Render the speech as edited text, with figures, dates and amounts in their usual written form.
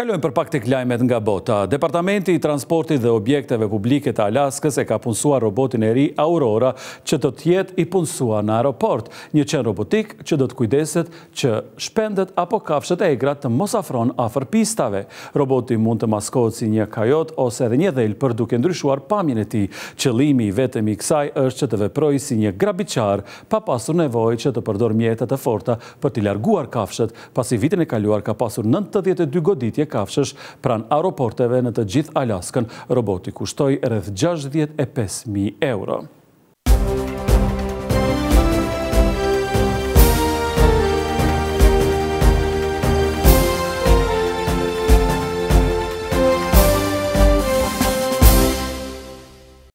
Kalojmë për pak tek lajmet nga bota. Departamenti i Transportit dhe Objekteve Publike të Alaskës e ka punësuar robotin e ri Aurora që do të jetë i punësuar në aeroport, një qen robotik që do të kujdeset që shpendet apo kafshët e egra të mos afron afër pistave. Roboti mund të maskohet si një kajot ose edhe një dhel për duke ndryshuar pamjen e tij. Qëllimi vetëm i kësaj është që të veprojë si një grabiçar pa pasur nevojë që të përdor mjete të forta për t'i larguar kafshët, pasi vitin e kaluar ka pasur 92 goditje kafshësh pranë aeroporteve në të gjithë Alaskën. Roboti kushtoi rreth 65.000 euro.